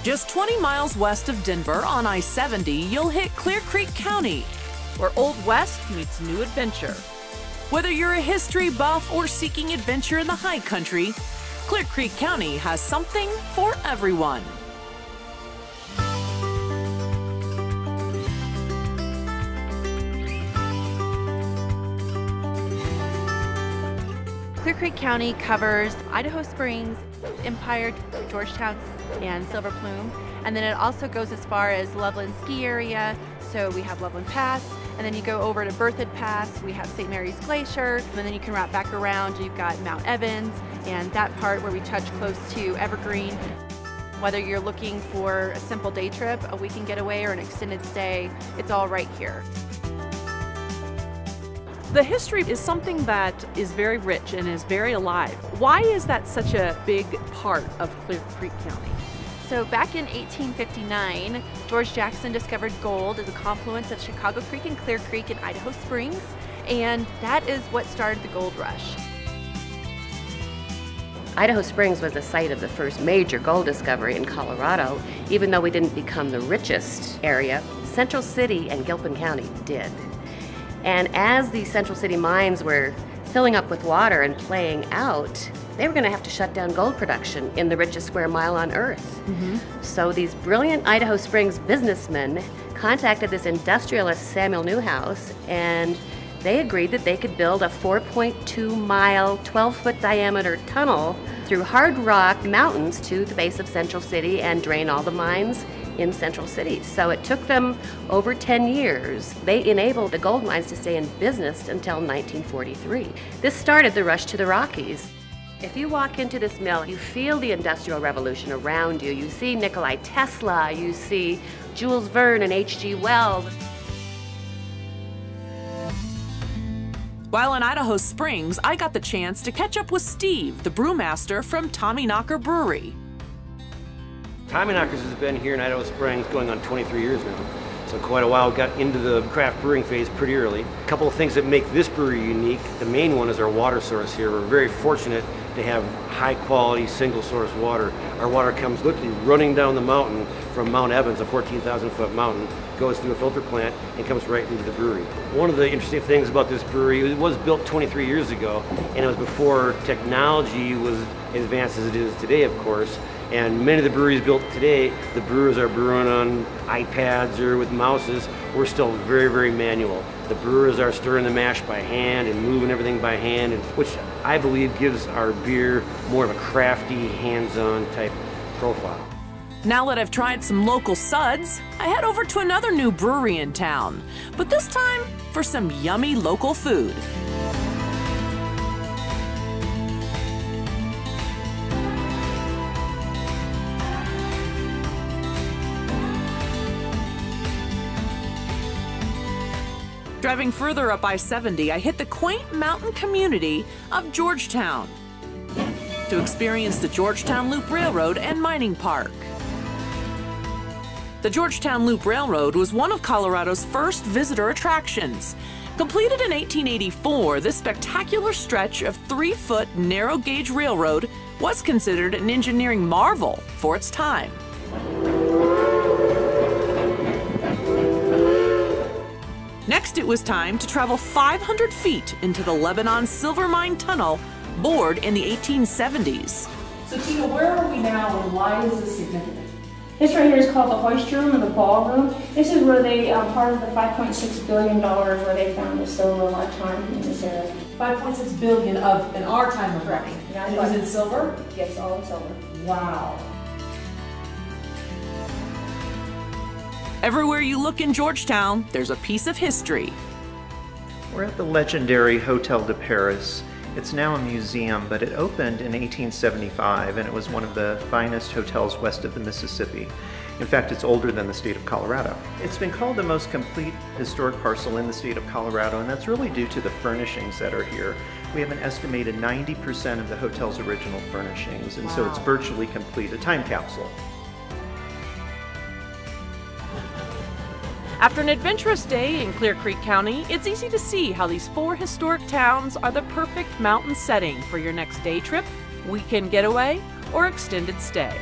Just 20 miles west of Denver on I-70, you'll hit Clear Creek County, where Old West meets new adventure. Whether you're a history buff or seeking adventure in the high country, Clear Creek County has something for everyone. Clear Creek County covers Idaho Springs, Empire, Georgetown, and Silver Plume. And then it also goes as far as Loveland Ski Area. So we have Loveland Pass, and then you go over to Berthoud Pass, we have St. Mary's Glacier, and then you can wrap back around, you've got Mount Evans, and that part where we touch close to Evergreen. Whether you're looking for a simple day trip, a weekend getaway, or an extended stay, it's all right here. The history is something that is very rich and is very alive. Why is that such a big part of Clear Creek County? So back in 1859, George Jackson discovered gold at the confluence of Chicago Creek and Clear Creek in Idaho Springs, and that is what started the gold rush. Idaho Springs was the site of the first major gold discovery in Colorado. Even though we didn't become the richest area, Central City and Gilpin County did. And as the Central City mines were filling up with water and playing out, they were going to have to shut down gold production in the richest square mile on Earth. So these brilliant Idaho Springs businessmen contacted this industrialist Samuel Newhouse, and they agreed that they could build a 4.2-mile, 12-foot diameter tunnel through hard rock mountains to the base of Central City and drain all the mines in Central City. So it took them over 10 years. They enabled the gold mines to stay in business until 1943. This started the rush to the Rockies. If you walk into this mill, you feel the Industrial Revolution around you. You see Nikolai Tesla, you see Jules Verne and H.G. Wells. While in Idaho Springs, I got the chance to catch up with Steve, the brewmaster from Tommyknocker Brewery. Tommyknockers has been here in Idaho Springs going on 23 years now. So quite a while. Got into the craft brewing phase pretty early. A couple of things that make this brewery unique. The main one is our water source here. We're very fortunate to have high quality single source water. Our water comes literally running down the mountain from Mount Evans, a 14,000 foot mountain, goes through a filter plant and comes right into the brewery. One of the interesting things about this brewery, it was built 23 years ago, and it was before technology was as advanced as it is today, of course. And many of the breweries built today, the brewers are brewing on iPads or with mouses. We're still very, very manual. The brewers are stirring the mash by hand and moving everything by hand, which I believe gives our beer more of a crafty, hands-on type profile. Now that I've tried some local suds, I head over to another new brewery in town, but this time for some yummy local food. Driving further up I-70, I hit the quaint mountain community of Georgetown to experience the Georgetown Loop Railroad and Mining Park. The Georgetown Loop Railroad was one of Colorado's first visitor attractions. Completed in 1884, this spectacular stretch of 3-foot narrow-gauge railroad was considered an engineering marvel for its time. Next, it was time to travel 500 feet into the Lebanon Silver Mine Tunnel, bored in the 1870s. So Tina, where are we now and why is this significant? This right here is called the hoist room or the ballroom. This is where they, part of the $5.6 billion where they found the silver a lot of time in this area. 5.6 billion of, in our time of reckoning. Yeah, it was in silver? Yes, all in silver. Wow. Everywhere you look in Georgetown, there's a piece of history. We're at the legendary Hotel de Paris. It's now a museum, but it opened in 1875 and it was one of the finest hotels west of the Mississippi. In fact, it's older than the state of Colorado. It's been called the most complete historic parcel in the state of Colorado, and that's really due to the furnishings that are here. We have an estimated 90% of the hotel's original furnishings, and so it's virtually complete, a time capsule. After an adventurous day in Clear Creek County, it's easy to see how these 4 historic towns are the perfect mountain setting for your next day trip, weekend getaway, or extended stay.